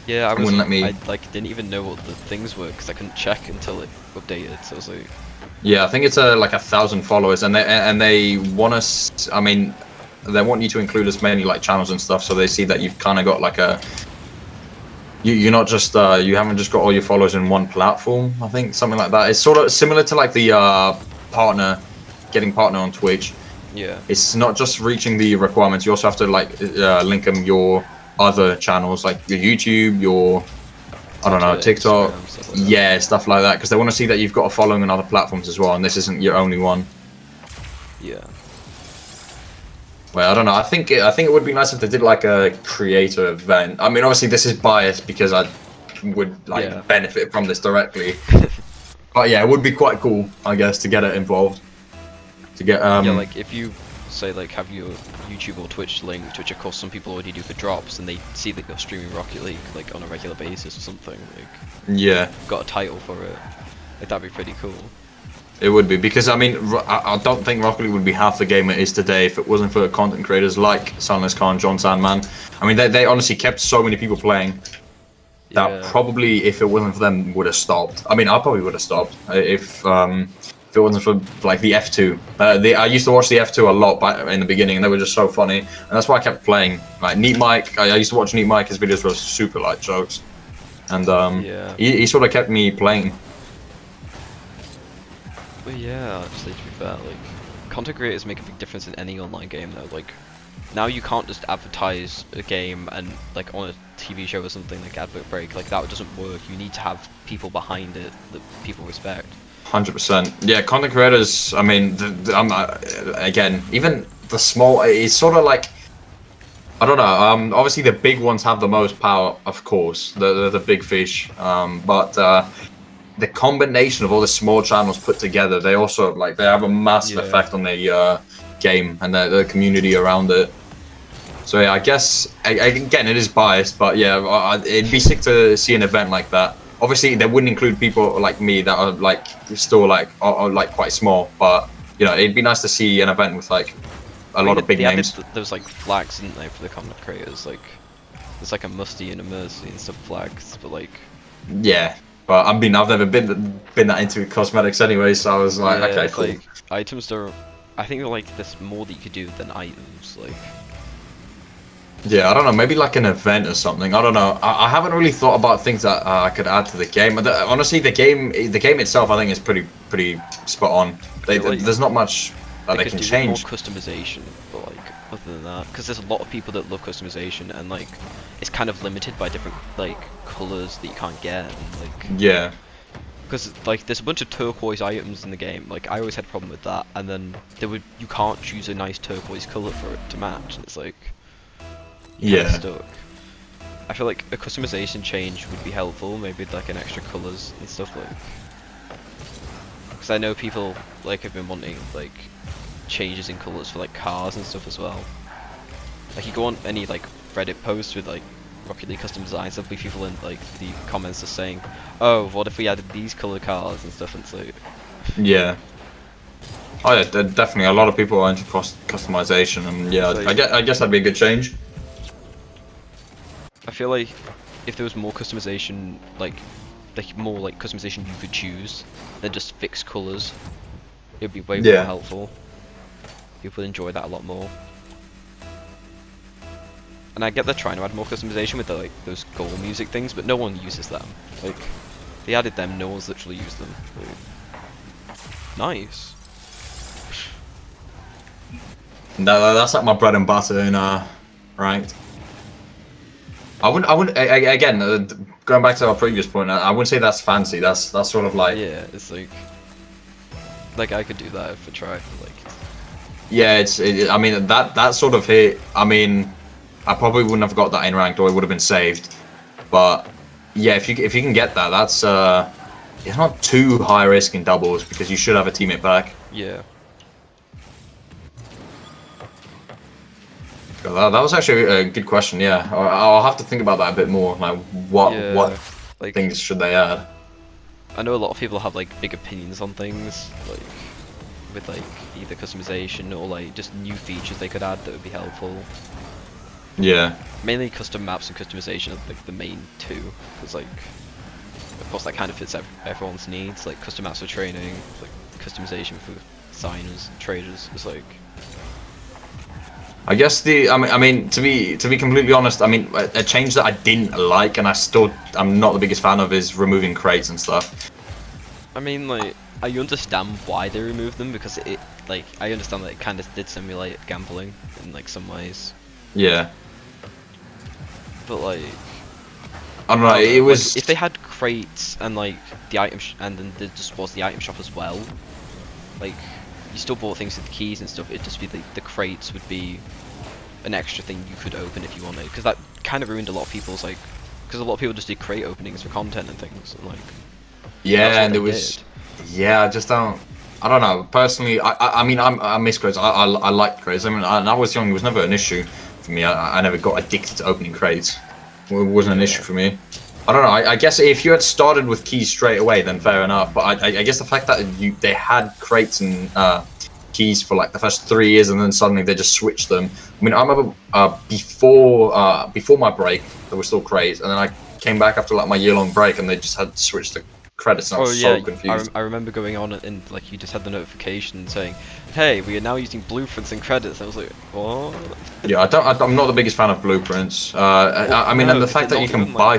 Yeah, wouldn't let me. I like didn't even know what the things were because I couldn't check until it updated. So I was like, Yeah, I think it's like 1,000 followers, and they want us. I mean, they want you to include as many like channels and stuff, so they see that you've kind of got like a. You're not just you haven't just got all your followers in one platform. I think something like that. It's sort of similar to like the partner, getting partner on Twitch. yeah, It's not just reaching the requirements. You also have to like link them your other channels, like your YouTube, your I don't know, Twitter, TikTok, Instagram, stuff like that. yeah, stuff like that, because they want to see that you've got a following on other platforms as well, and this isn't your only one. Yeah, Well, I don't know. I think it would be nice if they did like a creator event. I mean, obviously this is biased because I would like Yeah. benefit from this directly. But yeah, it would be quite cool, I guess, to get it involved. To get yeah. Like if you say like have your YouTube or Twitch linked, which of course some people already do for drops, and they see that you're streaming Rocket League like on a regular basis or something, like yeah, got a title for it, like that'd be pretty cool. it would be because I mean I don't think Rocket League would be half the game it is today if it wasn't for content creators like Sunless Khan, John Sandman. I mean, they honestly kept so many people playing. That Yeah. probably, if it wasn't for them, would have stopped. I mean, I probably would have stopped if it wasn't for like the F2. I used to watch the F2 a lot back in the beginning, and they were just so funny, and that's why I kept playing. Like Neat Mike, I used to watch Neat Mike. His videos were super light jokes, and Yeah. he sort of kept me playing. But yeah, actually, to be fair, like, content creators make a big difference in any online game though. Like, now you can't just advertise a game and, like, on a TV show or something, like advert break, like, that doesn't work. You need to have people behind it that people respect. 100%. Yeah, content creators. I mean, I'm again, even the small. It's sort of like I don't know. Obviously, the big ones have the most power, of course. The big fish. But the combination of all the small channels put together, they also like they have a massive Yeah. effect on the game and the community around it. So yeah, I guess again it is biased, but yeah, it'd be sick to see an event like that. Obviously, they wouldn't include people like me that are like still like are like quite small, but you know, it'd be nice to see an event with like a lot of big they added names. There's like flags, didn't they, for the content creators? Like, there's like a Musty and a Mercy and some flags, but like, Yeah, but I mean, I've never been that into cosmetics anyway, so I was like, yeah, okay, it's cool. like items are. I think like there's more that you could do than items. Like, Yeah, I don't know, maybe like an event or something. I don't know. I haven't really thought about things that I could add to the game. Honestly, the game itself, I think, is pretty spot on. Yeah, like, There's not much that they could can do change. more customization, but like other than that, because there's a lot of people that love customization, and like it's kind of limited by different like colors that you can't get, and like Yeah, because like there's a bunch of turquoise items in the game. Like I always had a problem with that, and then you can't choose a nice turquoise color for it to match. And it's like kind of Yeah. stuck. I feel like a customization change would be helpful, maybe like an extra colours and stuff like. Because I know people like have been wanting like changes in colours for like cars and stuff as well. Like you go on any like Reddit post with like Rocket League custom designs, there'll be people in like the comments just saying, "Oh, what if we added these colour cars and stuff?" And it's like, Yeah. Oh yeah, definitely. A lot of people are into customization, and yeah, it's I guess that'd be a good change. I feel like if there was more customization, like more like customization you could choose than just fixed colours, it'd be way more Yeah. helpful. People would enjoy that a lot more. And I get they're trying to add more customization with the, like those goal music things, but no one uses them. Like they added them, no one's literally used them. Like, nice. That's like my bread and butter in ranked. I wouldn't. Again, going back to our previous point, I wouldn't say that's fancy. That's sort of like. Yeah, it's like I could do that if I tried. Like Yeah, I mean, that sort of hit. I mean, I probably wouldn't have got that in ranked, or it would have been saved. But yeah, if you can get that, that's it's not too high risk in doubles because you should have a teammate back. yeah, That was actually a good question. Yeah, I'll have to think about that a bit more. Like, what yeah. Like things should they add? I know a lot of people have like big opinions on things, like with like either customization or like just new features they could add that would be helpful. Yeah. Mainly custom maps and customization are like the main two, because like of course that kind of fits everyone's needs. Like custom maps for training, like customization for signers, traders. It's like I guess I mean to be completely honest, I mean a change that I didn't like and I'm not the biggest fan of is removing crates and stuff. I mean like I understand why they removed them because it like I understand that it kind of did simulate gambling in like some ways, Yeah. but like I don't know. I don't It know, was like, if they had crates and like the item and then there just was the item shop as well, like you still bought things with keys and stuff. It'd just be the crates would be an extra thing you could open if you wanted, because that kind of ruined a lot of people's like, because a lot of people just did crate openings for content and things, and like that's yeah, what and they it was did. yeah. I don't know. Personally, I mean I miss crates. I like crates. I mean, and I was young. It was never an issue for me. I never got addicted to opening crates. It wasn't an issue Yeah. for me. I don't know. I guess if you had started with keys straight away, then fair enough. But I guess the fact that they had crates and keys for like the first 3 years, and then suddenly they just switched them. I mean, I remember before my break, there were still crates, and then I came back after like my year-long break, and they just had switched the credits, and I Oh was yeah, so confused. I remember going on and like you just had the notification saying, "Hey, we are now using blueprints and credits." I was like, "What?" Yeah, I'm not the biggest fan of blueprints. Well, I mean, and no, the but fact that you can buy.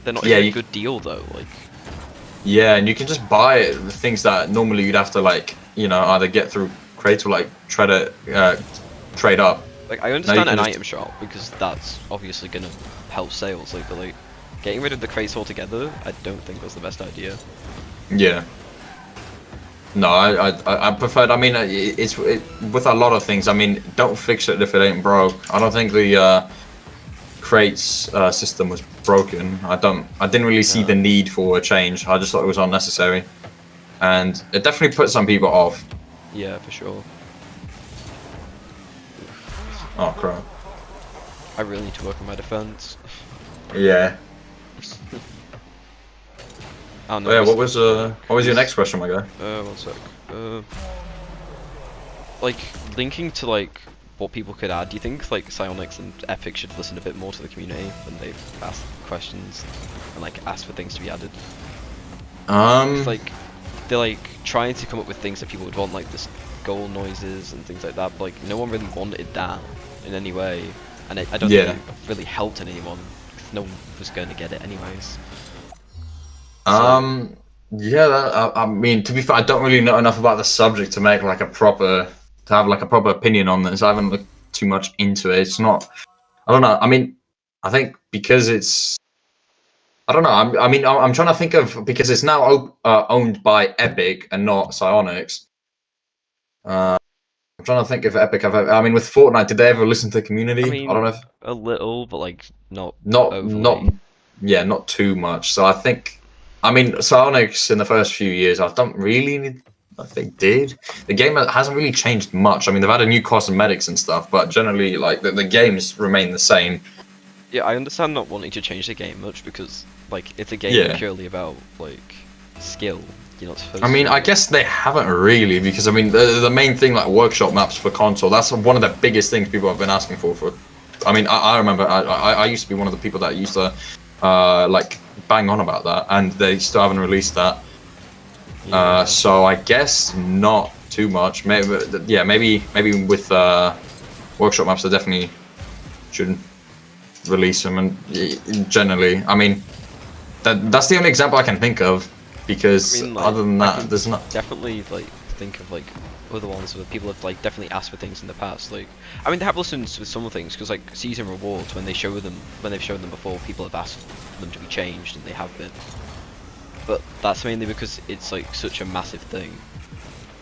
they're not Yeah, even a you, good deal though. Like, yeah, and you can just buy the things that normally you'd have to like, either get through crates or like trade up. I Now you understand can an just item shop because that's obviously gonna help sales. Like, but like getting rid of the crates altogether, I don't think was the best idea. yeah. No, I preferred. I mean, with a lot of things. I mean, don't fix it if it ain't broke. I don't think the crates system was broken. I didn't really see the No. need for a change. I just thought it was unnecessary, and it definitely put some people off. Yeah, for sure. Oh crap. I really need to work on my defense. Yeah. I don't Oh know. yeah. Was What was your is next question, my guy? one sec. Like linking to like what people could add. Do you think like Psionics and Epic should listen a bit more to the community when they ask questions and like ask for things to be added? Because Um. like they're like trying to come up with things that people would want, like this goal noises and things like that. But like no one really wanted that in any way, and I don't think Yeah. it really helped anyone because no one was going to get it anyways. So Um. Yeah. I mean, to be fair, I don't really know enough about the subject to make like to have like a proper opinion on this. I haven't looked too much into it. It's not. I don't know. I mean, I think because it's. I don't know. I mean, I'm trying to think of because it's now owned by Epic and not Psionics. Uh, I'm trying to think if Epic have. I mean, with Fortnite, did they ever listen to the I community? I don't mean, know. If, a little, but like not not, overly. yeah, not too much. So I think, I mean, Psyonix in the first few years, I don't really like they did. The game hasn't really changed much. I mean, they've had a new cosmetics and stuff, but generally, like the games remain the same. Yeah, I understand not wanting to change the game much because like it's a game Yeah. purely about like skill. You're not I supposed mean, I to. guess they haven't really, because I mean, the main thing, like workshop maps for console, that's one of the biggest things people have been asking for. I mean, I remember I used to be one of the people that used to like bang on about that, and they still haven't released that. Yeah. So I guess not too much. Maybe, yeah, maybe with workshop maps, they definitely should release them. And generally, I mean, that's the only example I can think of, I because mean, like, other than I that, can there's not. definitely like think of like other ones where people have like definitely asked for things in the past. Like, I mean, they have listened with some things because like season rewards when they've shown them before, people have asked them to be changed and they have been. But that's mainly because it's like such a massive thing.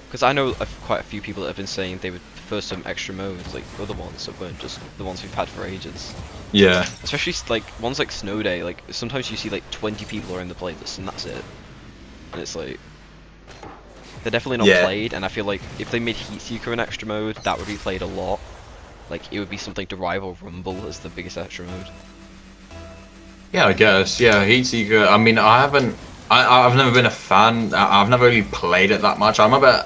Because I know quite a few people that have been saying they would prefer some extra modes, like other ones that weren't just the ones we've had for ages. Yeah. Especially like ones like Snow Day. Like sometimes you see like 20 people are in the playlist and that's it. And it's like they're definitely not Yeah. played. And I feel like if they made Heat Seeker an extra mode, that would be played a lot. Like it would be something to rival Rumble as the biggest extra mode. Yeah, I guess. Yeah, Heat Seeker. I mean, I haven't. I've never been a fan. I've never really played it that much. I remember.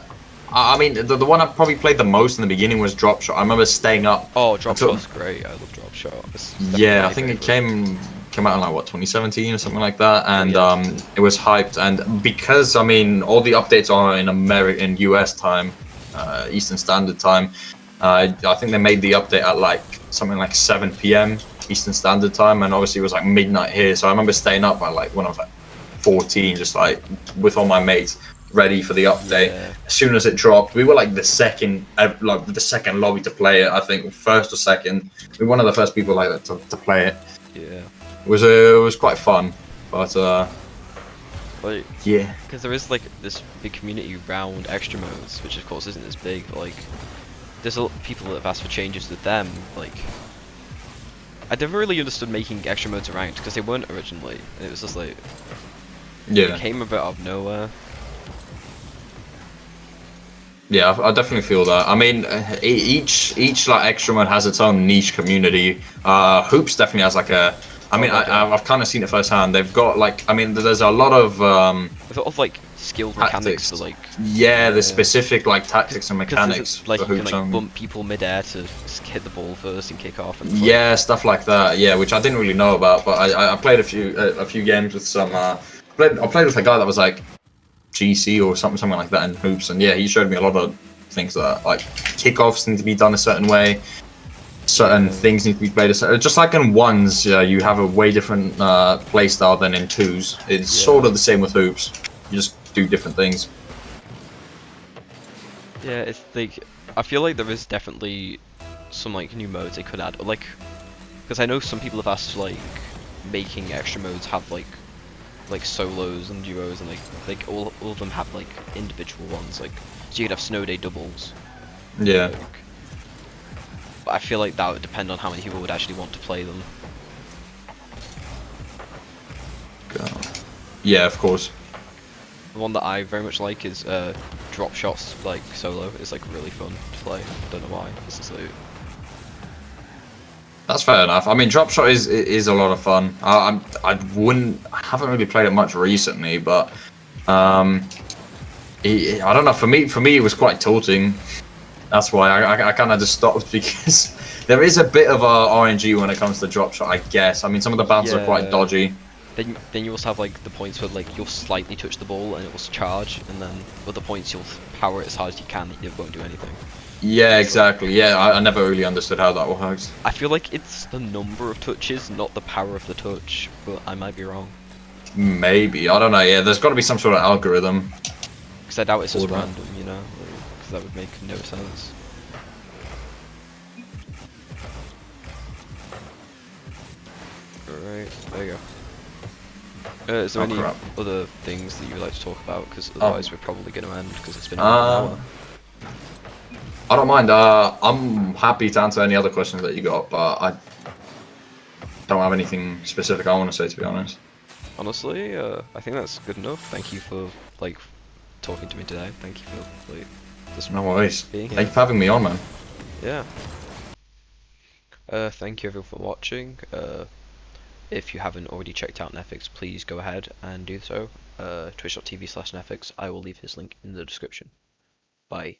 I mean, the one I probably played the most in the beginning was Drop Shot. I remember staying up Oh, Drop until. Shot's great. I love Drop Shot. It's definitely Yeah, my I think it favorite. came out in like what 2017 or something like that, Oh and yeah. it was hyped. And because I mean, all the updates are in US time, Eastern Standard Time. I think they made the update at like something like 7 p.m. Eastern Standard Time, and obviously it was like midnight here. So I remember staying up at like when I was like 14, just like with all my mates, ready for the update. Yeah. As soon as it dropped, we were like the second lobby to play it. I think first or second. We were one of the first people like that to play it. Yeah. It was quite fun, but Like, yeah. because there is like this big community around extra modes, which of course isn't as big, but like there's a lot of people that have asked for changes to them. Like, I never really understood making extra modes around because they weren't originally, and it was just like Yeah. it came a bit out of nowhere. Yeah, I definitely feel that. I mean, each like extra mode has its own niche community. Hoops definitely has like a. I Oh mean, god, yeah. I've kind of seen it firsthand. They've got like, I mean, there's a lot of There's a lot of like skilled mechanics for tactics. like Yeah, the specific like tactics and because mechanics like for you can hoops like only. bump people midair to just hit the ball first and kick off and it's like, Yeah, stuff like that. Yeah, which I didn't really know about, but I played a few games with some. I played with a guy that was like GC or something like that in hoops, and yeah, he showed me a lot of things that like kickoffs need to be done a certain way, certain things need to be played a certain. Just like in ones, you have a way different play style than in twos. It's sort of the same with hoops. You just do different things. yeah, it's like I feel like there is definitely some like new modes they could add, or like because I know some people have asked like making extra modes have like solos and duos and like all of them have like individual ones, like so you could have Snow Day doubles. Yeah. Like, but I feel like that would depend on how many people would actually want to play them. Yeah, of course. The one that I very much like is Drop Shots like solo. It's like really fun to play. I don't know why. It's just like That's fair enough. I mean, Drop Shot is a lot of fun. I haven't really played it much recently, but I don't know. For me, it was quite tilting. That's why I kind of just stopped because there is a bit of a RNG when it comes to Drop Shot. I guess. I mean, some of the bounces are quite dodgy. then you also have like the points where like you'll slightly touch the ball and it will charge, and then other points you'll power it as hard as you can and it won't do anything. Yeah, exactly. Yeah, I never really understood how that works. I feel like it's the number of touches, not the power of the touch, but I might be wrong. Maybe, I don't know. Yeah, there's got to be some sort of algorithm. Because I doubt it's just Or that. random, you know? Because that would make no sense. Alright, there you go. Is there any crap. other things that you would like to talk about? Because otherwise we're probably going to end because it's been over an hour. I don't mind. I'm happy to answer any other questions that you got, but I don't have anything specific I want to say, to be honest. Honestly, I think that's good enough. Thank you for like talking to me today. Thank you for like just No worries. being Thank here. you for having me on, man. Yeah. Thank you everyone for watching. If you haven't already checked out Nephics, please go ahead and do so. Twitch.tv/Nephics. I will leave his link in the description. Bye.